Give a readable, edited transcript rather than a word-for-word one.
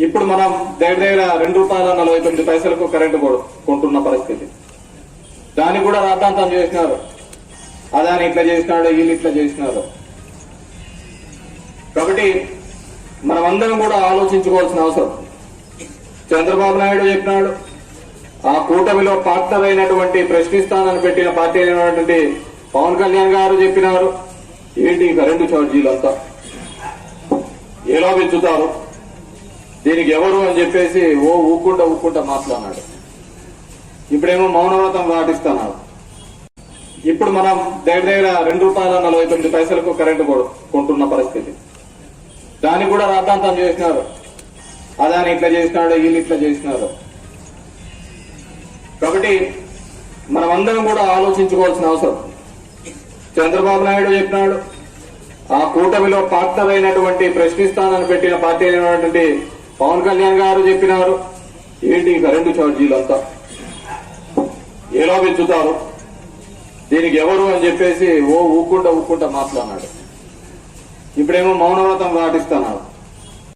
ఇప్పుడు మనం దగ్గర ₹2.49 కరెంటు కొంటున్న పరిస్థితి. దాన్ని కూడా రాద్ధాంతం చేసినారు. అదాని ఇట్లా చేసినాడు, వీళ్ళు ఇట్లా చేసినారు. కాబట్టి మనమందరం కూడా ఆలోచించుకోవాల్సిన అవసరం. చంద్రబాబు నాయుడు చెప్పినాడు, ఆ కూటమిలో పార్ట్నర్ అయినటువంటి ప్రశ్నిస్తానని పెట్టిన పార్టీ అయినటువంటి పవన్ కళ్యాణ్ గారు చెప్పినారు, ఏంటి కరెంటు ఛార్జీలు అంతా ఎలా పెంచుతారు, దీనికి ఎవరు అని చెప్పేసి ఊక్కుంటా మాట్లాడినాడు. ఇప్పుడేమో మౌనవ్రతం పాటిస్తున్నారు. ఇప్పుడు మనం దగ్గర ₹2.49 కరెంటు కొంటున్న పరిస్థితి. దాన్ని కూడా రాద్ధాంతం చేసినారు. అదాని ఇట్లా చేసినాడు, వీళ్ళు ఇట్లా చేసినారు. కాబట్టి మనమందరం కూడా ఆలోచించుకోవాల్సిన అవసరం. చంద్రబాబు నాయుడు చెప్పినాడు, ఆ కూటమిలో పార్ట్నర్ అయినటువంటి ప్రశ్నిస్తానని పెట్టిన పార్టీ అయినటువంటి పవన్ కళ్యాణ్ గారు చెప్పినారు, ఏంటి కరెంటు ఛార్జీలు అంతా ఎలా పెంచుతారు, దీనికి ఎవరు అని చెప్పేసి ఊక్కుంటా మాట్లాడినాడు. ఇప్పుడేమో మౌనవ్రతం పాటిస్తున్నారు.